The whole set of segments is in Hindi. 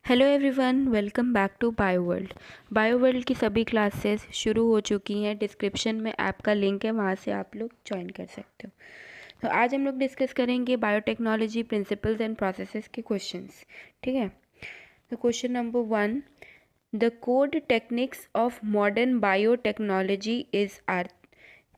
Hello everyone, welcome back to Bioworld. Bioworld की सभी क्लासेस शुरू हो चुकी हैं। डिस्क्रिप्शन में ऐप का लिंक है, वहाँ से आप लोग ज्वाइन कर सकते हो। तो आज हम लोग डिस्कस करेंगे बायोटेक्नोलॉजी प्रिंसिपल्स एंड प्रोसेसेस के क्वेश्चंस। ठीक है, तो question number 1, the code techniques of modern biotechnology is are.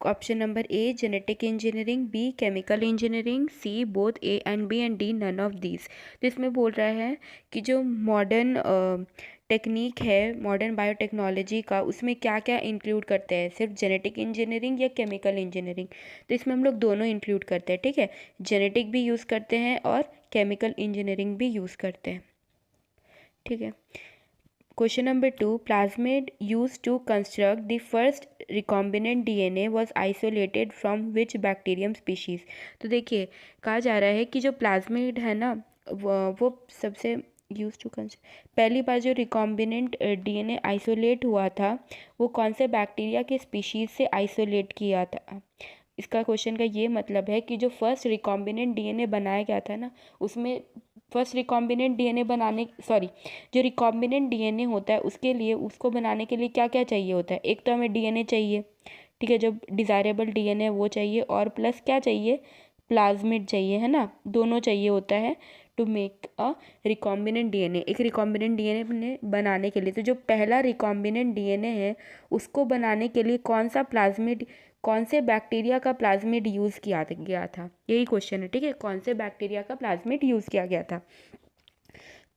Option number A genetic engineering, B chemical engineering, C both A and B and D none of these. तो इसमें बोल रहा है कि जो मॉडर्न टेक्निक है मॉडर्न बायोटेक्नोलॉजी का, उसमें क्या क्या इंक्लूड करते हैं, सिर्फ जेनेटिक इंजीनियरिंग या केमिकल इंजीनियरिंग। तो इसमें हम लोग दोनों इंक्लूड करते हैं। ठीक है, जेनेटिक भी यूज़ करते हैं और केमिकल इंजीनियरिंग भी यूज़ करते हैं। ठीक है, Question number 2, plasmid used to construct the first recombinant DNA was isolated from which bacterium species? तो देखिए, कहा जा रहा है कि जो प्लाज्मिड है ना, वो सबसे यूज टू पहली बार जो रिकॉम्बिनेंट डीएनए आइसोलेट हुआ था, वो कौन से बैक्टीरिया के स्पीशीज से आइसोलेट किया था। इसका क्वेश्चन का ये मतलब है कि जो फर्स्ट रिकॉम्बिनेंट डीएनए बनाया गया था ना, उसमें फर्स्ट रिकॉम्बिनेंट डीएनए बनाने जो रिकॉम्बिनेंट डीएनए होता है, उसके लिए उसको बनाने के लिए क्या क्या चाहिए होता है। एक तो हमें डीएनए चाहिए, ठीक है, जो डिज़ायरेबल डीएनए वो चाहिए, और प्लस क्या चाहिए, प्लाज्मिड चाहिए, है ना, दोनों चाहिए होता है to make a recombinant DNA. एक रिकॉम्बिनेंट डीएनए बनाने के लिए, तो जो पहला रिकॉम्बिनेंट डीएनए है उसको बनाने के लिए कौन से बैक्टीरिया का प्लाज्मिड यूज़ किया गया था, यही क्वेश्चन है। ठीक है, कौन से बैक्टीरिया का प्लाज्मिड यूज़ किया गया था।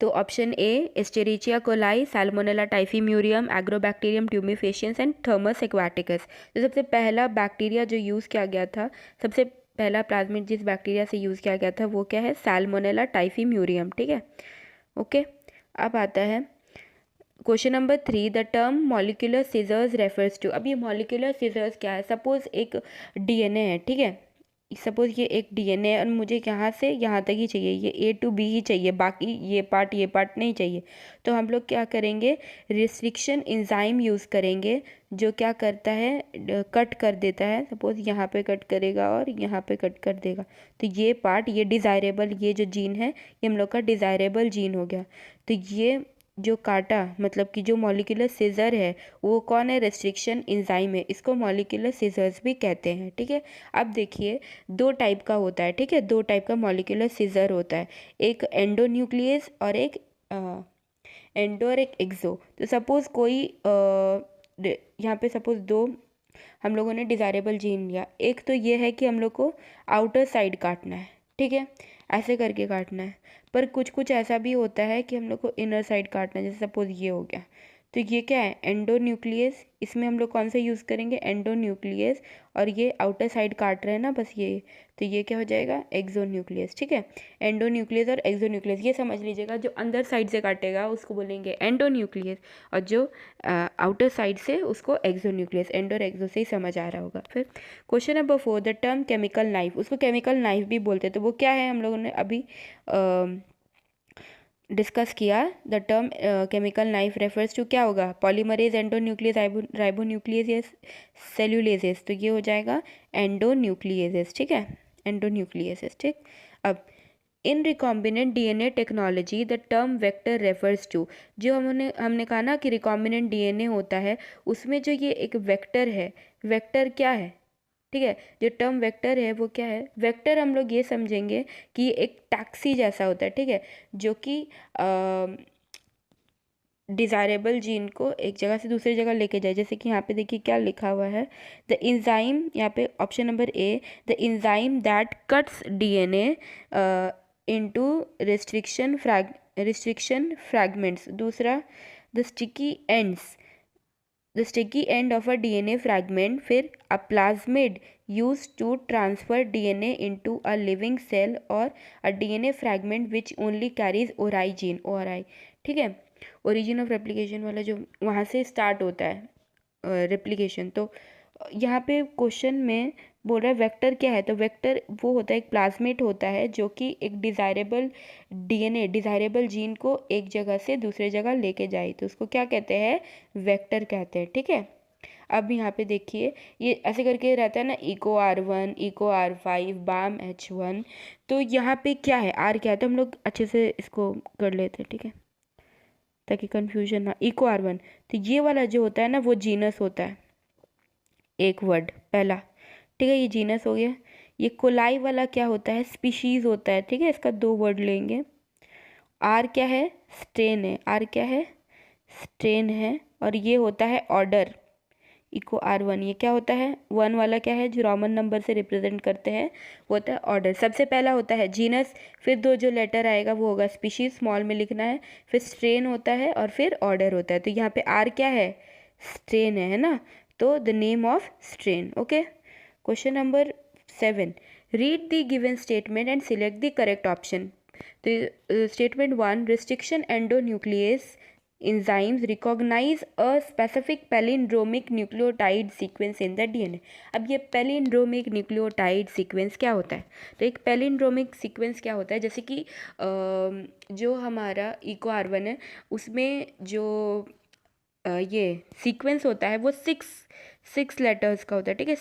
तो option A Escherichia coli, Salmonella typhimurium, Agrobacterium tumefaciens and Thermus aquaticus. तो सबसे पहला बैक्टीरिया जो यूज़ किया गया था, सबसे पहला प्लाज्मिड जिस बैक्टीरिया से यूज़ किया गया था वो क्या है, सैल्मोनेला टाइफीम्यूरियम। ठीक है, ओके। अब आता है question number 3, the term molecular scissors refers to. अब ये मॉलिक्यूलर सीजर्स क्या है, सपोज एक डीएनए है, ठीक है, सपोज ये एक डीएनए है और मुझे यहाँ से यहाँ तक ही चाहिए, ये ए टू बी ही चाहिए, बाकी ये पार्ट नहीं चाहिए। तो हम लोग क्या करेंगे, रिस्ट्रिक्शन एंजाइम यूज़ करेंगे, जो क्या करता है, कट कर देता है। सपोज यहाँ पे कट करेगा और यहाँ पे कट कर देगा, तो ये पार्ट, ये डिज़ायरेबल, ये जो जीन है ये हम लोग का डिज़ायरेबल जीन हो गया। तो ये जो काटा, मतलब कि जो मॉलिक्यूलर सीजर है वो कौन है, रेस्ट्रिक्शन एंजाइम है, इसको मॉलिक्यूलर सीजर्स भी कहते हैं। ठीक है, अब देखिए दो टाइप का होता है, ठीक है, दो टाइप का मॉलिक्यूलर सीजर होता है, एक एंडोन्यूक्लियस और एक एंडो और एक एक्सो। तो सपोज कोई यहाँ पे सपोज दो हम लोगों ने डिज़ायरेबल जीन लिया, एक तो ये है कि हम लोग को आउटर साइड काटना है, ठीक है, ऐसे करके काटना है, पर कुछ कुछ ऐसा भी होता है कि हम लोग को इनर साइड काटना है, जैसे सपोज ये हो गया। तो ये क्या है, एंडोन्यूक्लियस, इसमें हम लोग कौन सा यूज़ करेंगे, एंडोन्यूक्लियस, और ये आउटर साइड काट रहे हैं ना बस ये, तो ये क्या हो जाएगा, एक्सोन्यूक्लियस। ठीक है, एंडोन्यूक्लियस और एक्सोन्यूक्लियस ये समझ लीजिएगा, जो अंदर साइड से काटेगा उसको बोलेंगे एंडोन्यूक्लियस, और जो आउटर साइड से उसको एक्सोन्यूक्लियस, एंडो और एक्सो से ही समझ आ रहा होगा। फिर question number 4, the term chemical knife, उसको केमिकल नाइफ भी बोलते हैं, तो वो क्या है, हम लोगों ने अभी डिस्कस किया। The term chemical knife refers to क्या होगा, पॉलीमरेज, एंडोन्यूक्लियस, राइबोन्यूक्लियस, सेल्यूलेजेस, तो ये हो जाएगा एंडोन्यूक्लियस। ठीक है, एंडोन्यूक्लियस। ठीक, अब in recombinant DNA technology the term vector refers to. जो हमने कहा ना कि रिकॉम्बिनेंट डीएनए होता है, उसमें जो ये एक वेक्टर है, वेक्टर क्या है, ठीक है, जो टर्म वेक्टर है वो क्या है, वेक्टर हम लोग ये समझेंगे कि ये एक टैक्सी जैसा होता है, ठीक है, जो कि डिज़ायरेबल जीन को एक जगह से दूसरी जगह लेके जाए। जैसे कि यहाँ पे देखिए क्या लिखा हुआ है, द इंजाइम, यहाँ पे option number A, the enzyme that cuts DNA into restriction fragments. दूसरा, the sticky ends, the sticky end of a DNA fragment, फिर a plasmid used to transfer DNA into a living cell or a DNA fragment which only carries ORI gene, ORI। ठीक है, origin of replication वाला जो वहाँ से स्टार्ट होता है रेप्लिकेशन। तो यहाँ पे क्वेश्चन में बोल रहा है वेक्टर क्या है, तो वेक्टर वो होता है, एक प्लाज्मिड होता है जो कि एक डिज़ायरेबल डीएनए, डिज़ायरेबल जीन को एक जगह से दूसरे जगह लेके जाए, तो उसको क्या कहते हैं, वेक्टर कहते हैं। ठीक है, अब यहाँ पे देखिए ये ऐसे करके रहता है ना, eco R1, eco R5, balm H1। तो यहाँ पे क्या है, आर क्या है, तो हम लोग अच्छे से इसको कर लेते हैं। ठीक है, ताकि कन्फ्यूजन ना। इको R1, तो ये वाला जो होता है ना वो जीनस होता है, एक वर्ड पहला, ठीक है, ये जीनस हो गया। ये कोलाई वाला क्या होता है, स्पीशीज होता है, ठीक है, इसका 2 वर्ड लेंगे। आर क्या है, स्ट्रेन है, आर क्या है, स्ट्रेन है, और ये होता है ऑर्डर, इको R1। ये क्या होता है, 1 वाला क्या है जो रोमन नंबर से रिप्रेजेंट करते हैं वो होता है ऑर्डर। सबसे पहला होता है जीनस, फिर 2 जो लेटर आएगा वो होगा स्पीशीज, स्मॉल में लिखना है, फिर स्ट्रेन होता है और फिर ऑर्डर होता है। तो यहाँ पे आर क्या है, स्ट्रेन है ना, तो the name of strain. Okay, question number 7, read the given statement and select the correct option. तो statement 1, restriction endonuclease enzymes recognize a specific palindromic nucleotide sequence in the DNA। अब ये palindromic nucleotide sequence क्या होता है, तो एक palindromic sequence क्या होता है, जैसे कि जो हमारा इको R1 है उसमें जो ये सीक्वेंस होता है वो 6 लेटर्स का होता है, ठीक है,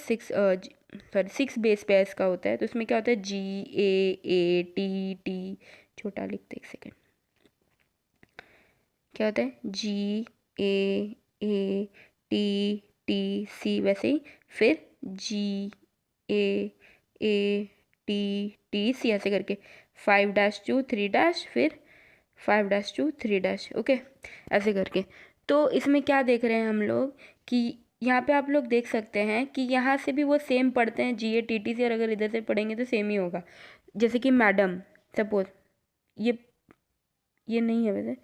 6 बेस पेयर्स का होता है। तो उसमें क्या होता है, GAATT, छोटा लिखते, एक सेकेंड, क्या होता है, GAATTC, वैसे ही फिर GAATTC ऐसे करके 5-2 3 फिर 5-2 3, ओके, ऐसे करके। तो इसमें क्या देख रहे हैं हम लोग कि यहाँ पे आप लोग देख सकते हैं कि यहाँ से भी वो सेम पढ़ते हैं GATT से, और अगर इधर से पढ़ेंगे तो सेम ही होगा। जैसे कि मैडम, सपोज ये नहीं है वैसे,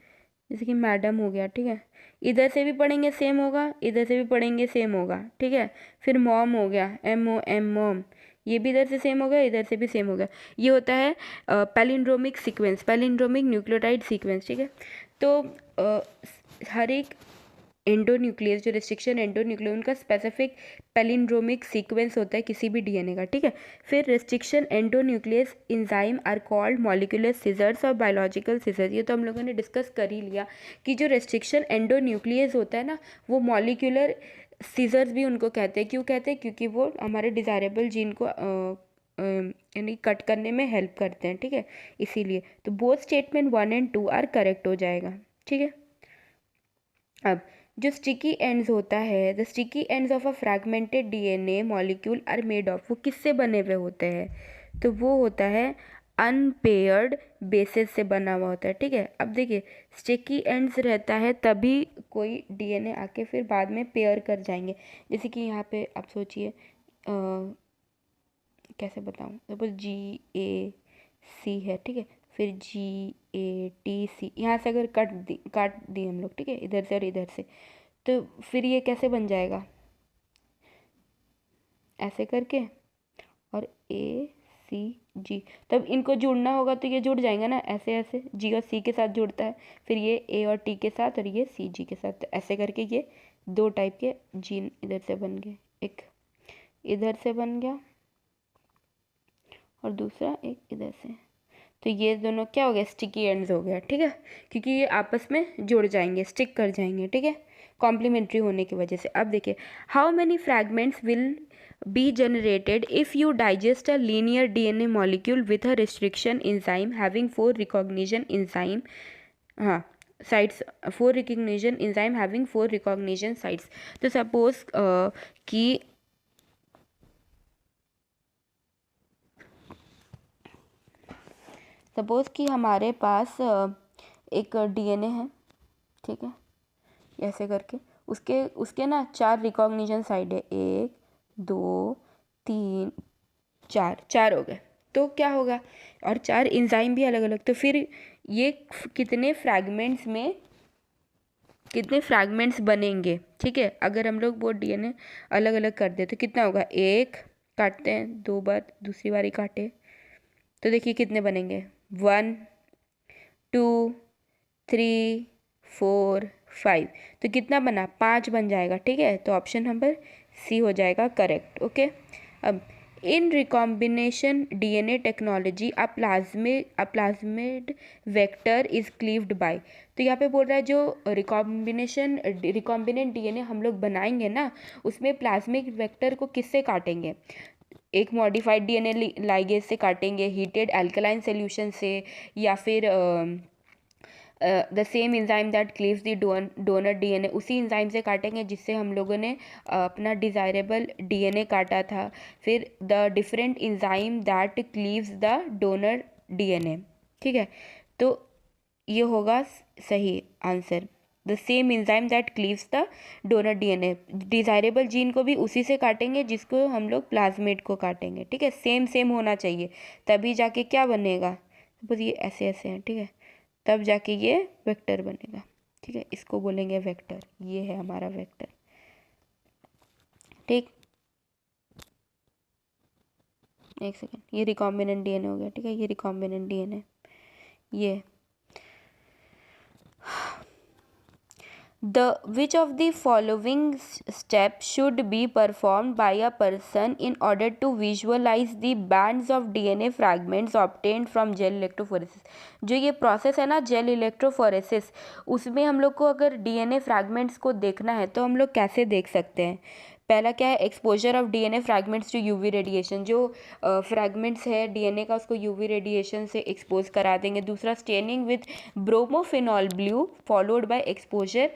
जैसे कि मैडम हो गया, ठीक है, इधर से भी पढ़ेंगे सेम होगा, इधर से भी पढ़ेंगे सेम होगा, ठीक है। फिर मॉम हो गया, MOM मॉम, ये भी इधर से सेम हो गया, इधर से भी सेम हो गया। ये होता है palindromic sequence, palindromic nucleotide sequence, ठीक है। तो हर एक एंडोन्यूक्लियस, जो रिस्ट्रिक्शन एंडोन्यूक्लियस, उनका स्पेसिफिक पैलिंड्रोमिक सीक्वेंस होता है किसी भी DNA का, ठीक है। फिर restriction endonuclease enzyme are called molecular scissors और बायोलॉजिकल सीजर्स। ये तो हम लोगों ने डिस्कस कर ही लिया कि जो रिस्ट्रिक्शन एंडोन्यूक्लियस होता है ना वो मॉलिक्यूलर सीजर्स भी उनको कहते हैं। क्यों कहते हैं, क्योंकि वो हमारे डिज़ायरेबल जीन को यानी कट करने में हेल्प करते हैं, ठीक है, इसीलिए। तो बोथ स्टेटमेंट 1 और 2 आर करेक्ट हो जाएगा, ठीक है। अब जो स्टिकी एंड्स होता है, the sticky ends of a fragmented DNA molecule are made of, वो किससे बने हुए होते हैं, तो वो होता है अनपेयर्ड बेसिस से बना हुआ होता है, ठीक है। अब देखिए स्टिकी एंड्स रहता है तभी कोई DNA आके फिर बाद में पेयर कर जाएंगे। जैसे कि यहाँ पे आप सोचिए, कैसे बताऊँ, सपोज GAC है, ठीक है, फिर GATC, यहाँ से अगर काट दी हम लोग, ठीक है, इधर से और इधर से, तो फिर ये कैसे बन जाएगा, ऐसे करके, और ACG, तब इनको जुड़ना होगा तो ये जुड़ जाएंगे ना, ऐसे ऐसे G और C के साथ जुड़ता है, फिर ये A और T के साथ, और ये CG के साथ, तो ऐसे करके ये 2 टाइप के जीन इधर से बन गए, एक इधर से बन गया और दूसरा एक इधर से। तो ये दोनों क्या हो गया, स्टिकी एंड्स हो गया, ठीक है, क्योंकि ये आपस में जुड़ जाएंगे, स्टिक कर जाएंगे, ठीक है, कॉम्प्लीमेंट्री होने की वजह से। अब देखिए, how many fragments will be generated if you digest a linear DNA molecule with a restriction enzyme having 4 recognition enzyme, हाँ sites, 4 recognition enzyme having 4 recognition sites. तो सपोज कि सपोज़ कि हमारे पास एक DNA है, ठीक है, ऐसे करके उसके ना 4 रिकॉग्निशन साइड है, 1 2 3 4 हो गए। तो क्या होगा, और 4 एंजाइम भी अलग अलग, तो फिर ये कितने फ्रैगमेंट्स बनेंगे, ठीक है। अगर हम लोग वो DNA अलग अलग कर दे तो कितना होगा, 1 काटते हैं 2 बार, दूसरी बारी काटे तो देखिए कितने बनेंगे, 1 2 3 4 5, तो कितना बना, 5 बन जाएगा, ठीक है। तो ऑप्शन नंबर C हो जाएगा करेक्ट, ओके। अब in recombination DNA technology a plasmid vector is cleaved by, तो यहाँ पे बोल रहा है जो रिकॉम्बिनेंट DNA हम लोग बनाएंगे ना, उसमें प्लाज्मिक वेक्टर को किससे काटेंगे, एक मॉडिफाइड DNA लाइगेज से काटेंगे, हीटेड एल्कलाइन सोल्यूशन से, या फिर the same enzyme that cleaves the donor DNA, उसी इंजाइम से काटेंगे जिससे हम लोगों ने अपना डिज़ायरेबल डीएनए काटा था। फिर the different enzyme that cleaves the donor DNA. ठीक है, तो ये होगा सही answer. The same enzyme that cleaves the donor DNA, desirable gene को भी उसी से काटेंगे जिसको हम लोग प्लाज्मिड को काटेंगे। ठीक है, सेम सेम होना चाहिए, तभी जाके क्या बनेगा, सपोज ये ऐसे ऐसे हैं, ठीक है, तब जाके ये वेक्टर बनेगा। ठीक है, इसको बोलेंगे वेक्टर, ये है हमारा वेक्टर। ठीक, एक सेकेंड, ये रिकॉम्बिनेंट डीएनए हो गया। ठीक है, ये रिकॉम्बिनेंट डीएनए, ये The which of the following steps should be performed by a person in order to visualize the bands of DNA fragments obtained from gel electrophoresis? जो ये प्रोसेस है ना जेल इलेक्ट्रोफोरेसिस, उसमें हम लोग को अगर डीएनए फ्रैगमेंट्स को देखना है तो हम लोग कैसे देख सकते हैं? पहला क्या है, exposure of DNA fragments to UV radiation, जो फ्रैगमेंट्स है डीएनए का उसको यूवी रेडिएशन से एक्सपोज करा देंगे। दूसरा, staining with bromophenol blue followed by exposure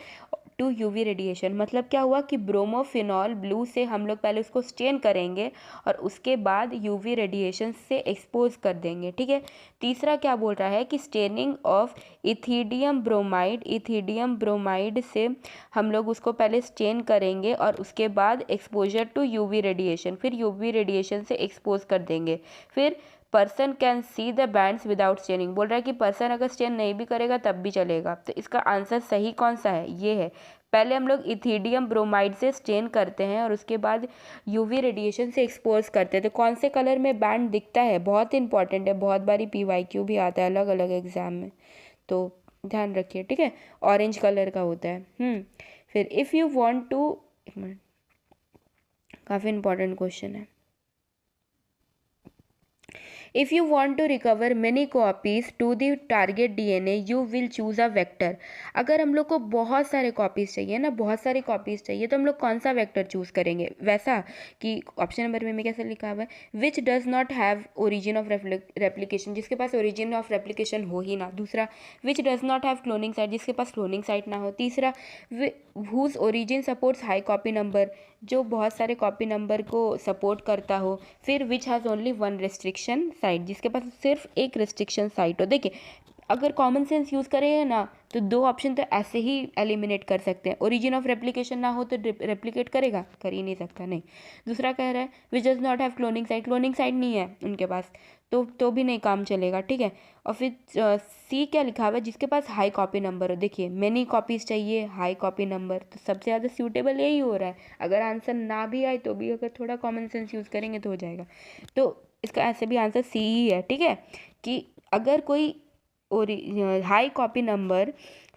to UV radiation, मतलब क्या हुआ कि ब्रोमोफिनॉल ब्लू से हम लोग पहले उसको स्टेन करेंगे और उसके बाद यूवी रेडिएशन से एक्सपोज कर देंगे। ठीक है, तीसरा क्या बोल रहा है कि staining of ethidium bromide, ethidium bromide से हम लोग उसको पहले स्टेन करेंगे और उसके बाद एक्सपोजर टू यूवी रेडिएशन, फिर यूवी रेडिएशन से एक्सपोज कर देंगे। फिर person can see the bands without staining, बोल रहा है कि पर्सन अगर स्टेन नहीं भी करेगा तब भी चलेगा। तो इसका आंसर सही कौन सा है, ये है। पहले हम लोग इथिडियम ब्रोमाइड से स्टेन करते हैं और उसके बाद यूवी रेडिएशन से एक्सपोज करते हैं। तो कौन से कलर में बैंड दिखता है, बहुत इंपॉर्टेंट है, बहुत बारी PYQ भी आता है अलग अलग एग्जाम में, तो ध्यान रखिए। ठीक है, ऑरेंज कलर का होता है। फिर इफ़ यू वांट टू, एक मिनट, काफ़ी इंपॉर्टेंट क्वेश्चन है। If you want to recover many copies to the target DNA, you will choose a vector. अगर हम लोग को बहुत सारे कॉपीज़ चाहिए ना, बहुत सारी कॉपीज़ चाहिए, तो हम लोग कौन सा वेक्टर चूज़ करेंगे? वैसा कि ऑप्शन नंबर में कैसे लिखा हुआ है, which does not have origin of replication, जिसके पास ओरिजिन ऑफ रेप्लिकेशन हो ही ना। दूसरा, which does not have cloning site, जिसके पास क्लोनिंग साइट ना हो। तीसरा, whose origin supports high copy number, जो बहुत सारे कॉपी नंबर को सपोर्ट करता हो। फिर which has only one restriction site, जिसके पास सिर्फ एक रिस्ट्रिक्शन साइट हो। देखिए, अगर कॉमन सेंस यूज़ करें ना तो दो ऑप्शन तो ऐसे ही एलिमिनेट कर सकते हैं। ओरिजिन ऑफ रेप्लिकेशन ना हो तो रेप्लिकेट करेगा, कर ही नहीं सकता, नहीं। दूसरा कह रहा है which does not have cloning site, cloning site नहीं है उनके पास, तो भी नहीं काम चलेगा। ठीक है, और फिर सी क्या लिखा हुआ है, जिसके पास हाई कॉपी नंबर हो। देखिए, मेनी कॉपीज़ चाहिए, हाई कॉपी नंबर, तो सबसे ज़्यादा सूटेबल यही हो रहा है। अगर आंसर ना भी आए तो भी अगर थोड़ा कॉमन सेंस यूज़ करेंगे तो हो जाएगा। तो इसका ऐसे भी आंसर सी ही है। ठीक है, कि अगर कोई हाई कॉपी नंबर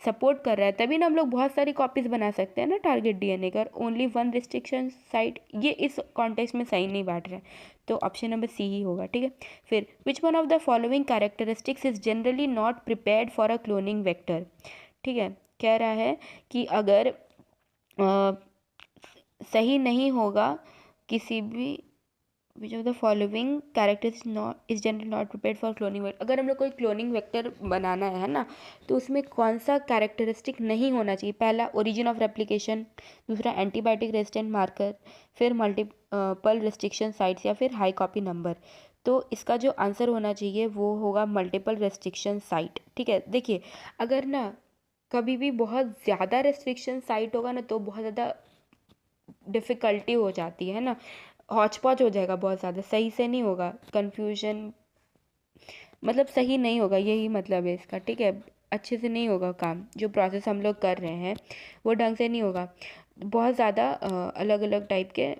सपोर्ट कर रहा है तभी ना हम लोग बहुत सारी कॉपीज़ बना सकते हैं ना टारगेट डीएनए का। ओनली वन रिस्ट्रिक्शन साइट, ये इस कॉन्टेक्स्ट में सही नहीं बैठ रहा है, तो ऑप्शन नंबर सी ही होगा। ठीक है, फिर which one of the following characteristics is generally not prepared for a cloning vector. ठीक है, कह रहा है कि अगर सही नहीं होगा किसी भी, विच of the following characters not is generally not prepared for cloning vector. अगर हम लोग कोई क्लोनिंग वेक्टर बनाना है ना, तो उसमें कौन सा कैरेक्टरिस्टिक नहीं होना चाहिए? पहला, ओरिजिन ऑफ रेप्लिकेशन। दूसरा, एंटीबायोटिक रेजिस्टेंट मार्कर। फिर मल्टीपल रेस्ट्रिक्शन साइट्स, या फिर हाई कॉपी नंबर। तो इसका जो आंसर होना चाहिए वो होगा मल्टीपल रेस्ट्रिक्शन साइट। ठीक है, देखिए, अगर ना कभी भी बहुत ज़्यादा रेस्ट्रिक्शन साइट होगा ना तो बहुत ज़्यादा डिफ़िकल्टी हो जाती है ना, हौच पौच हो जाएगा, बहुत ज़्यादा सही से नहीं होगा, कन्फ्यूजन, मतलब सही नहीं होगा, यही मतलब है इसका। ठीक है, अच्छे से नहीं होगा काम, जो प्रोसेस हम लोग कर रहे हैं वो ढंग से नहीं होगा, बहुत ज़्यादा अलग अलग टाइप के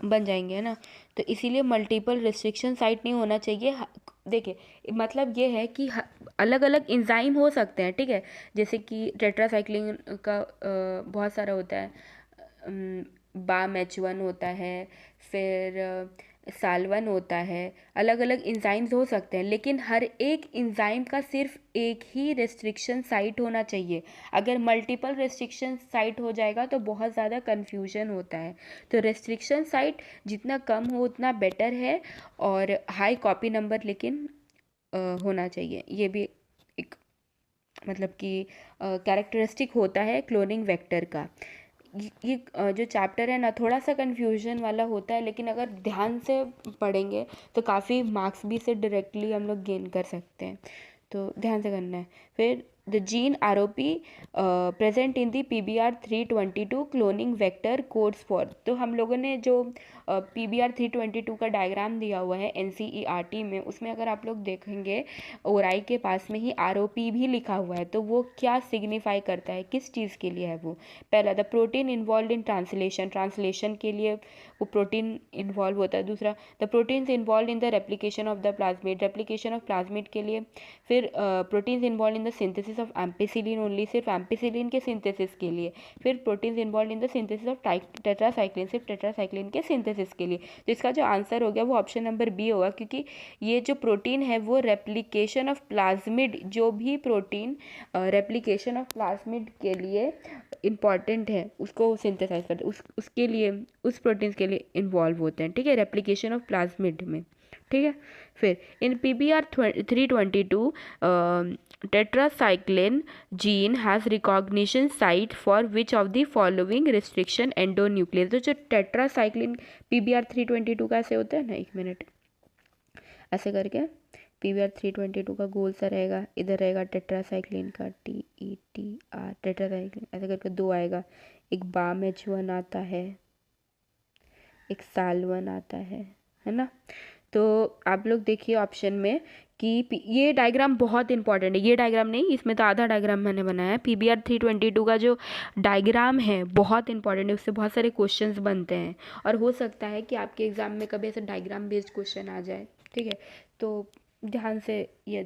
बन जाएंगे, है ना। तो इसीलिए मल्टीपल रिस्ट्रिक्शन साइट नहीं होना चाहिए। देखिए, मतलब ये है कि अलग अलग इंजाइम हो सकते हैं। ठीक है, जैसे कि टेट्रासाइक्लिन का बहुत सारा होता है, BAM-H1 होता है, फिर साल्वन होता है, अलग अलग इंजाइम्स हो सकते हैं, लेकिन हर एक इंजाइम का सिर्फ एक ही रेस्ट्रिक्शन साइट होना चाहिए। अगर मल्टीपल रेस्ट्रिक्शन साइट हो जाएगा तो बहुत ज़्यादा कन्फ्यूजन होता है। तो रेस्ट्रिक्शन साइट जितना कम हो उतना बेटर है, और हाई कॉपी नंबर लेकिन होना चाहिए। ये भी एक मतलब कि कैरेक्टरिस्टिक होता है क्लोनिंग वेक्टर का। ये जो चैप्टर है ना थोड़ा सा कन्फ्यूजन वाला होता है, लेकिन अगर ध्यान से पढ़ेंगे तो काफ़ी मार्क्स भी से डायरेक्टली हम लोग गेन कर सकते हैं, तो ध्यान से करना है। फिर the gene ROP present in the PBR 322 cloning vector codes for. तो हम लोगों ने जो PBR 322 का डायग्राम दिया हुआ है NCERT में, उसमें अगर आप लोग देखेंगे ओराई के पास में ही ROP भी लिखा हुआ है। तो वो क्या सिग्निफाई करता है, किस चीज़ के लिए है वो? पहला, the protein involve in translation के लिए वो प्रोटीन इन्वॉल्व होता है। दूसरा, the proteins involve in the replication of the plasmid, replication of plasmid के लिए। फिर proteins involve in the synthesis of ampicillin only, सिर्फ एम्पिसिलिन के सिंथेसिस के लिए। फिर proteins involve in the synthesis of tetracycline, सिर्फ टेट्रासाइक्लिन के सिंथेसिस के लिए। तो इसका जो आंसर हो गया वो ऑप्शन नंबर बी होगा, क्योंकि ये जो प्रोटीन है वो रेप्लिकेशन ऑफ प्लाज्मिड, जो भी प्रोटीन रेप्लिकेशन ऑफ प्लाज्मिड के लिए इम्पॉर्टेंट है उसको सिंथेसाइज करते उसके लिए, उस प्रोटीन्स के लिए इन्वॉल्व होते हैं, ठीक है, रेप्लिकेशन ऑफ प्लाज्मिड में, ठीक है। फिर इन PBR 322 tetracycline gene has recognition site for which of the following restriction endonuclease. तो जो टेट्रासाइक्लिन PBR 322 का ऐसे होता है ना, 1 मिनट ऐसे करके PBR 322 का गोल सा रहेगा, इधर रहेगा टेट्रासाइक्लिन का TETR टेट्रासाइक्लिन, ऐसे करके 2 आएगा, एक BAMH1 आता है, एक SAL1 आता है ना। तो आप लोग देखिए ऑप्शन में कि ये डायग्राम बहुत इंपॉर्टेंट है। ये डायग्राम नहीं, इसमें तो आधा डायग्राम मैंने बनाया है। PBR 322 का जो डायग्राम है बहुत इंपॉर्टेंट है, उससे बहुत सारे क्वेश्चंस बनते हैं और हो सकता है कि आपके एग्जाम में कभी ऐसे डायग्राम बेस्ड क्वेश्चन आ जाए, ठीक है। तो ध्यान से ये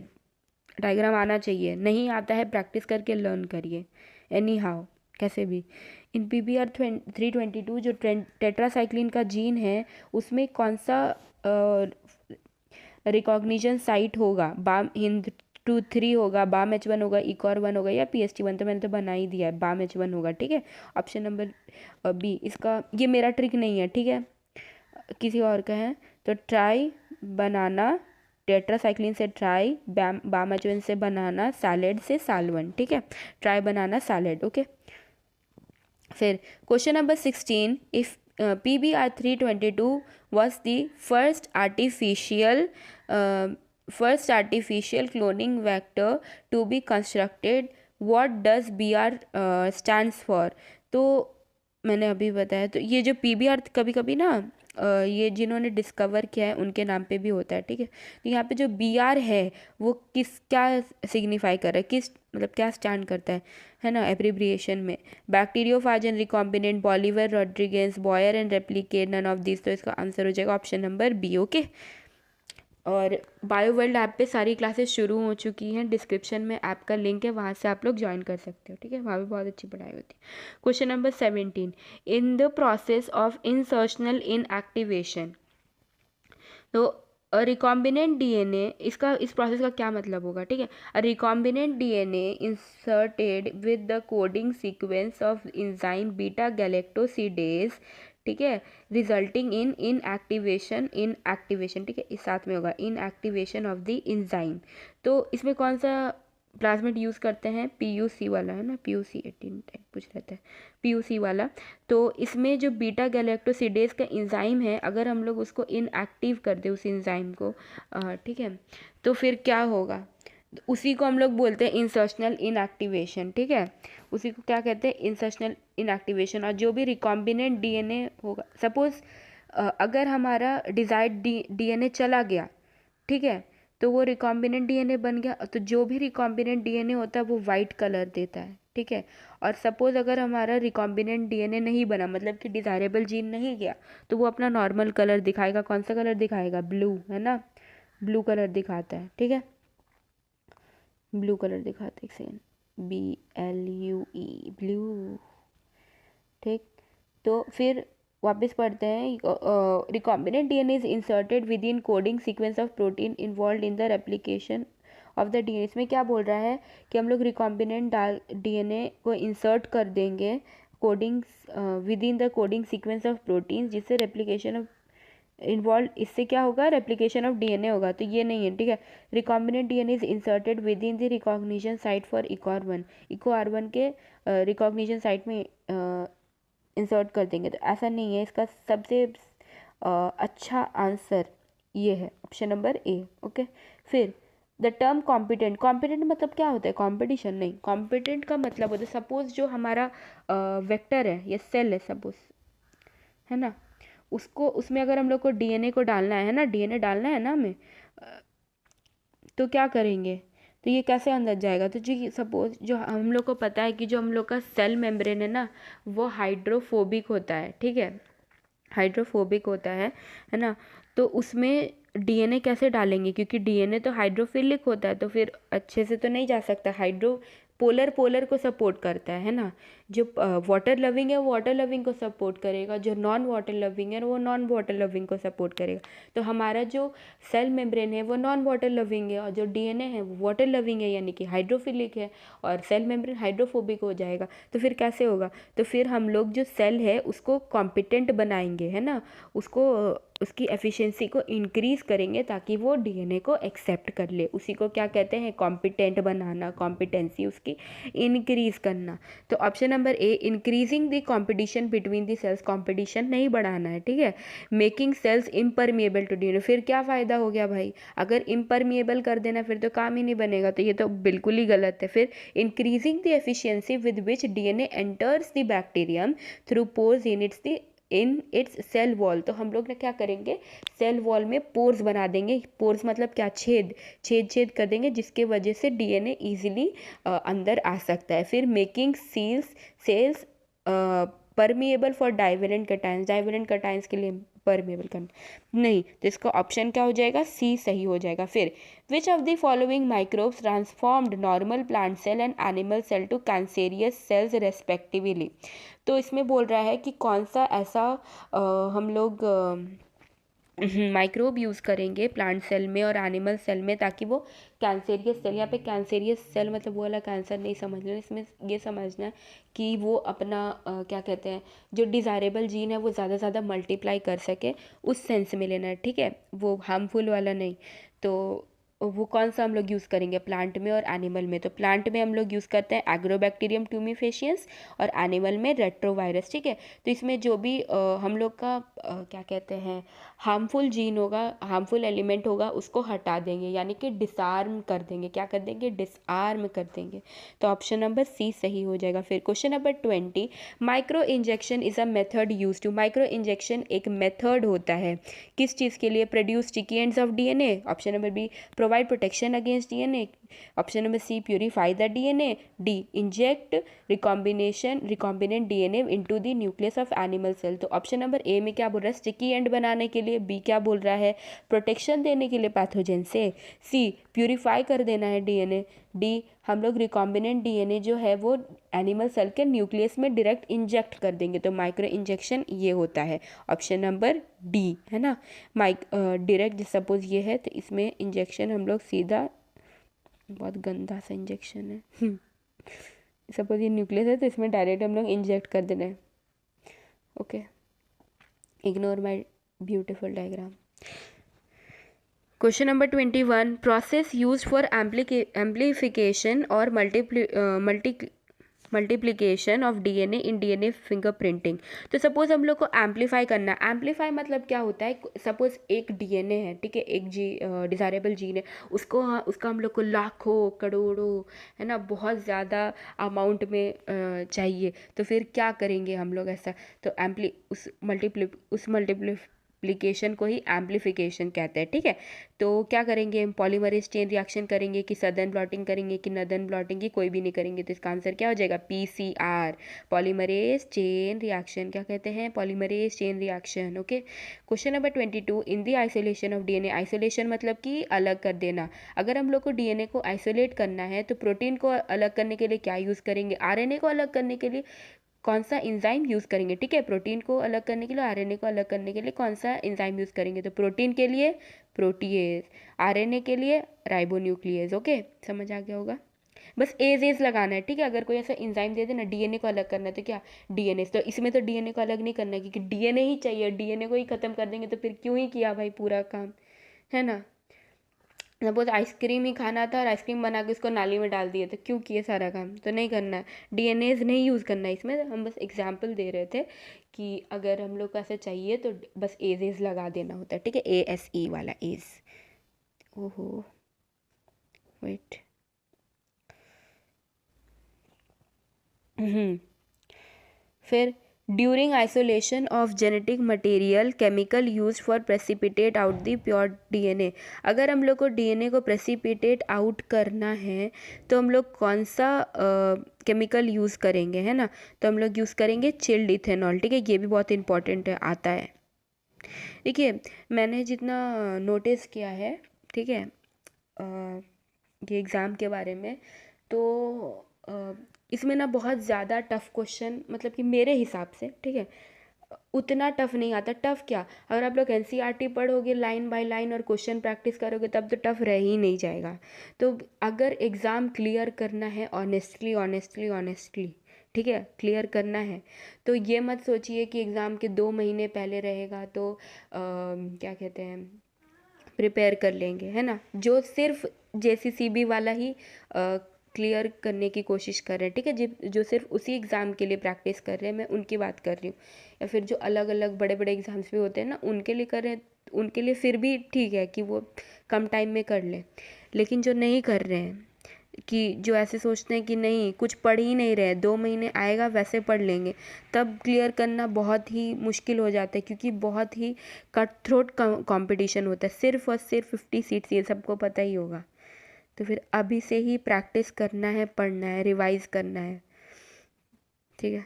डायग्राम आना चाहिए, नहीं आता है प्रैक्टिस करके लर्न करिए एनी हाउ, कैसे भी। इन PBR 322 जो टेट्रासाइक्लिन का जीन है उसमें कौन सा रिकॉग्निशन साइट होगा? BAM2-3 होगा, BAMH1 होगा, ECOR1 होगा या PST1? तो मैंने तो बना ही दिया है, BAMH1 होगा, ठीक है। ऑप्शन नंबर बी इसका, ये मेरा ट्रिक नहीं है, ठीक है, किसी और का है। तो ट्राई बनाना, टेट्रासाइक्लिन से ट्राई, BAMH1 से बनाना, सैलेड से SAL1, ठीक है, ट्राई बनाना सैलेड, ओके। फिर question number 16, if PBR 322 was the first artificial cloning vector to be constructed, what does BR stands for? तो मैंने अभी बताया, तो ये जो PBR कभी कभी ना ये जिन्होंने डिस्कवर किया है उनके नाम पे भी होता है, ठीक है। तो यहाँ पे जो BR है वो क्या सिग्निफाई कर रहा है, किस मतलब क्या स्टैंड करता है ना, एब्रिब्रिएशन में। Bacteriophage recombinant, Bolivar Rodriguez, Boyer and replicate, none of this. तो इसका आंसर हो जाएगा ऑप्शन नंबर बी, ओके। और बायोवर्ल्ड ऐप पे सारी क्लासेस शुरू हो चुकी हैं, डिस्क्रिप्शन में ऐप का लिंक है, वहाँ से आप लोग ज्वाइन कर सकते हो, ठीक है, वहाँ भी बहुत अच्छी पढ़ाई होती है। Question number 17, in the process of insertional inactivation. तो रिकॉम्बिनेंट DNA, इसका इस प्रोसेस का क्या मतलब होगा, ठीक है। Recombinant DNA inserted with the coding sequence of enzyme beta galactosidase, ठीक है, रिजल्टिंग इन इनएक्टिवेशन, ठीक है, इस साथ में होगा इनएक्टिवेशन ऑफ द इंजाइम। तो इसमें कौन सा प्लाज्मिड यूज़ करते हैं? PUC वाला है ना, PUC 18 टाइप कुछ रहता है, PUC वाला। तो इसमें जो बीटा गैलेक्टोसिडेज का इंजाइम है, अगर हम लोग उसको इनएक्टिव कर दें उस इंजाइम को, ठीक है, तो फिर क्या होगा? उसी को हम लोग बोलते हैं इंसर्शनल इनएक्टिवेशन, ठीक है, उसी को क्या कहते हैं? Insertional inactivation. और जो भी रिकॉम्बिनेंट DNA होगा, सपोज अगर हमारा डिजायर्ड DNA चला गया, ठीक है, तो वो रिकॉम्बिनेंट DNA बन गया, तो जो भी रिकॉम्बिनेंट DNA होता है वो वाइट कलर देता है, ठीक है। और सपोज अगर हमारा रिकॉम्बिनेंट DNA नहीं बना, मतलब कि डिज़ायरेबल जीन नहीं गया, तो वो अपना नॉर्मल कलर दिखाएगा। कौन सा कलर दिखाएगा? ब्लू, है ना, ब्लू कलर दिखाता है, ठीक है, ब्लू कलर दिखाता है, एक सेकेंड, BLUE, ब्लू, ठीक। तो फिर वापस पढ़ते हैं, recombinant DNA is inserted with in coding sequence of protein involve in the replication of the DNA। इसमें क्या बोल रहा है कि हम लोग रिकॉम्बिनेंट DNA को इंसर्ट कर देंगे coding with in the coding sequence of protein, जिससे रेप्लिकेशन ऑफ इन्वॉल्व, इससे क्या होगा, रेप्लिकेशन ऑफ डीएनए होगा, तो ये नहीं है, ठीक है। Recombinant DNA is inserted within the recognition site for Eco R one के रिकॉग्निशन साइट में इंसर्ट कर देंगे, तो ऐसा नहीं है। इसका सबसे अच्छा आंसर ये है, ऑप्शन नंबर ए। ओके, फिर द टर्म कॉम्पिटेंट, कॉम्पिटेंट मतलब क्या होता है, कॉम्पिटिशन नहीं, कॉम्पिटेंट का मतलब होता है सपोज जो हमारा वेक्टर है या सेल है सपोज, है ना, उसको उसमें अगर हम लोग को डीएनए को डालना है ना, डीएनए डालना है ना हमें, तो क्या करेंगे, तो ये कैसे अंदर जाएगा, तो जी सपोज जो हम लोग को पता है कि जो हम लोग का सेल मेम्ब्रेन है ना, वो हाइड्रोफोबिक होता है, ठीक है, हाइड्रोफोबिक होता है ना, तो उसमें डीएनए कैसे डालेंगे, क्योंकि डीएनए तो हाइड्रोफिलिक होता है, तो फिर अच्छे से तो नहीं जा सकता, हाइड्रो पोलर पोलर को सपोर्ट करता है ना, जो वाटर लविंग है वो वाटर लविंग को सपोर्ट करेगा, जो नॉन वाटर लविंग है वो नॉन वाटर लविंग को सपोर्ट करेगा, तो हमारा जो सेल मेम्ब्रेन है वो नॉन वाटर लविंग है, और जो डीएनए है वो वाटर लविंग है, यानी कि हाइड्रोफिलिक है, और सेल मेम्ब्रेन हाइड्रोफोबिक हो जाएगा, तो फिर कैसे होगा, तो फिर हम लोग जो सेल है उसको कॉम्पिटेंट बनाएंगे, है ना, उसको उसकी एफिशिएंसी को इंक्रीज करेंगे ताकि वो डीएनए को एक्सेप्ट कर ले, उसी को क्या कहते हैं, कॉम्पिटेंट बनाना, कॉम्पिटेंसी उसकी इंक्रीज करना। तो option number A, increasing the competition between the cells, competition नहीं बढ़ाना है, ठीक है। Making cells impermeable to DNA, फिर क्या फ़ायदा हो गया भाई, अगर इम्परमिएबल कर देना फिर तो काम ही नहीं बनेगा, तो ये तो बिल्कुल ही गलत है। फिर increasing the efficiency with which DNA enters the bacterium through pores in its cell wall, तो हम लोग ने क्या करेंगे, सेल वॉल में पोर्स बना देंगे, पोर्स मतलब क्या, छेद छेद छेद कर देंगे, जिसके वजह से डीएनए इजीली अंदर आ सकता है। फिर making cells permeable for divalent cations, divalent cations के लिए परमिएबल करना नहीं, तो इसका ऑप्शन क्या हो जाएगा, सी सही हो जाएगा। फिर which of the following microbes transformed normal plant cell and animal cell to cancerous cells respectively, तो इसमें बोल रहा है कि कौन सा ऐसा हम लोग माइक्रोब यूज़ करेंगे प्लांट सेल में और एनिमल सेल में, ताकि वो कैंसेरियस सेल, यहाँ पे कैंसेरियस सेल मतलब वो वाला कैंसर नहीं समझना, इसमें ये समझना है कि वो अपना क्या कहते हैं, जो डिज़ायरेबल जीन है वो ज़्यादा से ज़्यादा मल्टीप्लाई कर सके, उस सेंस में लेना है, ठीक है, वो हार्मफुल वाला नहीं। तो वो कौन सा हम लोग यूज़ करेंगे प्लांट में और एनिमल में, तो प्लांट में हम लोग यूज़ करते हैं एग्रोबैक्टीरियम ट्यूमीफेशियंस और एनिमल में रेट्रोवायरस, ठीक है। तो इसमें जो भी हम लोग का क्या कहते हैं हार्मफुल जीन होगा, हार्मफुल एलिमेंट होगा, उसको हटा देंगे, यानी कि डिसआर्म कर देंगे, क्या कर देंगे, डिसआर्म कर देंगे, तो ऑप्शन नंबर सी सही हो जाएगा। फिर question number 20, micro injection is a method use to, micro injection एक मेथड होता है किस चीज़ के लिए, produce sticky ends of DNA, option number B provide protection against DNA, option number C purify the DNA, D inject recombinant DNA into the nucleus of animal cell, तो ऑप्शन नंबर ए में क्या बोल रहा है, स्टिकी एंड बनाने के लिए, बी क्या बोल रहा है, प्रोटेक्शन देने के लिए पैथोजन से, सी प्यूरिफाई कर देना है डीएनए, डी हम लोग रिकॉम्बिनेंट डीएनए जो है वो एनिमल सेल के न्यूक्लियस में डायरेक्ट इंजेक्ट कर देंगे, तो माइक्रो इंजेक्शन ये होता है, ऑप्शन नंबर डी, है ना, डायरेक्ट सपोज ये है तो इसमें इंजेक्शन हम लोग सीधा, बहुत गंदा सा इंजेक्शन है सपोज ये न्यूक्लियस है तो इसमें डायरेक्ट हम लोग इंजेक्ट कर देना है, okay, ignore my beautiful diagram. Question number 21, process used for amplification और multiplication of DNA in DNA fingerprinting, तो सपोज हम लोग को एम्पलीफाई करना है, एम्पलीफाई मतलब क्या होता है, सपोज एक डीएनए है, ठीक है, एक डिज़ायरेबल जीन है, उसका हम लोग को लाखों करोड़ों, है ना, बहुत ज़्यादा अमाउंट में चाहिए, तो फिर क्या करेंगे हम लोग ऐसा, तो उस मल्टीप्लिकेशन को ही एम्प्लीफिकेशन कहते हैं, ठीक है। तो क्या करेंगे, पॉलीमरेज चेन रिएक्शन करेंगे कि सदर्न ब्लॉटिंग करेंगे कि नदर्न ब्लॉटिंग की, कोई भी नहीं करेंगे, तो इसका आंसर क्या हो जाएगा, पीसीआर, पॉलीमरेज चेन रिएक्शन, क्या कहते हैं, polymerase chain reaction, okay. Question number 22, in the isolation of DNA, isolation मतलब कि अलग कर देना, अगर हम लोग को डीएनए को आइसोलेट करना है तो प्रोटीन को अलग करने के लिए क्या यूज़ करेंगे, आरएनए को अलग करने के लिए कौन सा एंजाइम यूज़ करेंगे, ठीक है, प्रोटीन को अलग करने के लिए, आरएनए को अलग करने के लिए कौन सा एंजाइम यूज़ करेंगे, तो प्रोटीन के लिए प्रोटीएज, आरएनए के लिए राइबोन्यूक्लियेज, ओके, समझ आ गया होगा। बस एज लगाना है, ठीक है। अगर कोई ऐसा एंजाइम दे दे ना, डीएनए को अलग करना है, तो क्या डीएनए, तो इसमें तो डीएनए को अलग नहीं करना है, क्योंकि डीएनए ही चाहिए, डीएनए को ही ख़त्म कर देंगे तो फिर क्यों ही किया भाई पूरा काम, है ना। सपोज आइसक्रीम ही खाना था और आइसक्रीम बना के उसको नाली में डाल दिए, तो क्यों किए सारा काम, तो नहीं करना है। डीएनएज नहीं यूज़ करना है इसमें, हम बस एग्जांपल दे रहे थे कि अगर हम लोग को ऐसा चाहिए तो बस एज लगा देना होता है, ठीक है, ASE वाला एज। ओहो वेट, फिर during isolation of genetic material chemical use for precipitate out the pure DNA. अगर हम लोग को डीएनए को प्रेसिपिटेट आउट करना है तो हम लोग कौन सा केमिकल यूज़ करेंगे, है ना। तो हम लोग यूज़ करेंगे चिल्ड इथेनॉल, ठीक है। ये भी बहुत इंपॉर्टेंट है, आता है। देखिए मैंने जितना नोटिस किया है, ठीक है, ये एग्ज़ाम के बारे में, तो इसमें ना बहुत ज़्यादा टफ़ क्वेश्चन, मतलब कि मेरे हिसाब से, ठीक है, उतना टफ़ नहीं आता। टफ़ क्या, अगर आप लोग NCERT पढ़ोगे लाइन बाय लाइन और क्वेश्चन प्रैक्टिस करोगे तब तो टफ़ रह ही नहीं जाएगा। तो अगर एग्ज़ाम क्लियर करना है ऑनेस्टली ऑनेस्टली ऑनेस्टली, ठीक है, क्लियर करना है, तो ये मत सोचिए कि एग्ज़ाम के 2 महीने पहले रहेगा तो क्या कहते हैं, प्रिपेयर कर लेंगे, है ना। जो सिर्फ JCCB वाला ही क्लियर करने की कोशिश कर रहे हैं, ठीक है, जो सिर्फ उसी एग्ज़ाम के लिए प्रैक्टिस कर रहे हैं, मैं उनकी बात कर रही हूँ। या फिर जो अलग अलग बड़े बड़े एग्ज़ाम्स भी होते हैं ना, उनके लिए कर रहे हैं, उनके लिए फिर भी ठीक है कि वो कम टाइम में कर लें। लेकिन जो नहीं कर रहे हैं, कि जो ऐसे सोचते हैं कि नहीं कुछ पढ़ ही नहीं रहे, 2 महीने आएगा वैसे पढ़ लेंगे, तब क्लियर करना बहुत ही मुश्किल हो जाता है, क्योंकि बहुत ही कट थ्रोट कंपटीशन होता है। सिर्फ और सिर्फ 50 सीट्स, ये सबको पता ही होगा। तो फिर अभी से ही प्रैक्टिस करना है, पढ़ना है, रिवाइज करना है, ठीक है।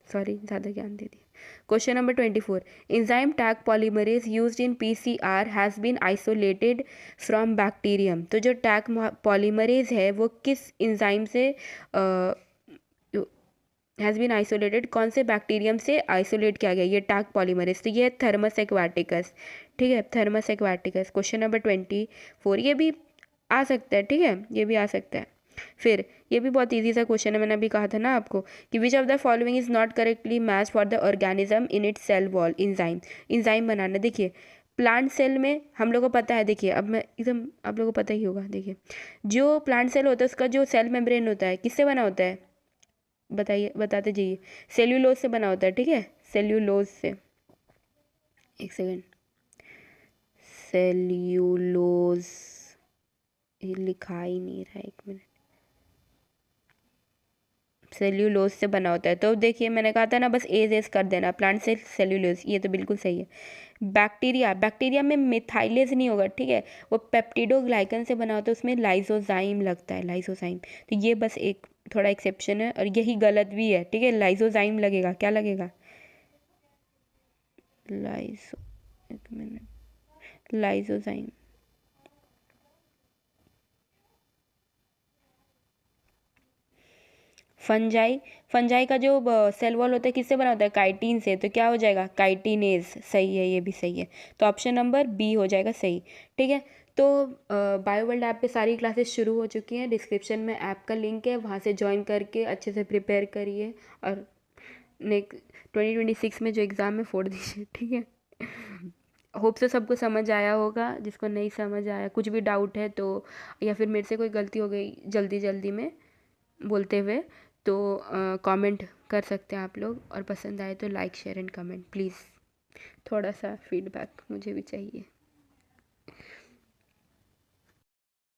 सॉरी ज़्यादा ज्ञान दे दिया। Question number 24, enzyme Taq polymerase used in PCR has been isolated from bacterium. तो जो टैग पॉलीमरेज है वो किस एंजाइम से हैज़ बीन आइसोलेटेड, कौन से बैक्टीरियम से आइसोलेट किया गया ये टैग पॉलीमरेज, तो ये है थर्मस एक्वाटिकस, ठीक है, थर्मस एक्वाटिकस। क्वेश्चन नंबर 24, ये भी आ सकता है, ठीक है, ये भी आ सकता है। फिर ये भी बहुत इजी सा क्वेश्चन है, मैंने अभी कहा था ना आपको कि which of the following is not correctly match for the organism in its cell wall. Enzyme बनाना, देखिए प्लांट सेल में हम लोग को पता है, देखिए अब मैं एकदम आप लोगों को पता ही होगा। देखिए जो प्लांट सेल होता है उसका जो सेल मेम्ब्रेन होता है किससे बना होता है, बताइए, बताते जाइए। सेल्यूलोज से बना होता है, ठीक है, सेल्यूलोज से। एक सेकेंड, सेल्यूलोज, ये लिखा ही नहीं रहा, एक मिनट, सेल्यूलोज से बना होता है। तो देखिए मैंने कहा था ना, बस एज कर देना, प्लांट से सेल्यूलोज, ये तो बिल्कुल सही है। बैक्टीरिया में मिथाइलेज नहीं होगा, ठीक है, वो पेप्टिडोग्लाइकन से बना होता है, उसमें लाइसोजाइम लगता है, लाइसोजाइम। तो ये बस एक थोड़ा एक्सेप्शन है और यही गलत भी है, ठीक है, लाइसोजाइम लगेगा, क्या लगेगा, लाइसो, एक मिनट, लाइसोजाइम। फंजाई का जो सेल वॉल होता है किससे बना होता है, काइटिन से, तो क्या हो जाएगा, काइटिनेज, सही है, ये भी सही है। तो ऑप्शन नंबर बी हो जाएगा सही, ठीक है। तो बायोवर्ल्ड ऐप पे सारी क्लासेस शुरू हो चुकी हैं, डिस्क्रिप्शन में ऐप का लिंक है, वहाँ से ज्वाइन करके अच्छे से प्रिपेयर करिए और नेक्स्ट 2026 में जो एग्ज़ाम है फोड़ दीजिए, ठीक है। होप से सबको समझ आया होगा, जिसको नहीं समझ आया, कुछ भी डाउट है तो, या फिर मेरे से कोई गलती हो गई जल्दी जल्दी में बोलते हुए, तो कमेंट कर सकते हैं आप लोग, और पसंद आए तो like share and comment please, थोड़ा सा फीडबैक मुझे भी चाहिए।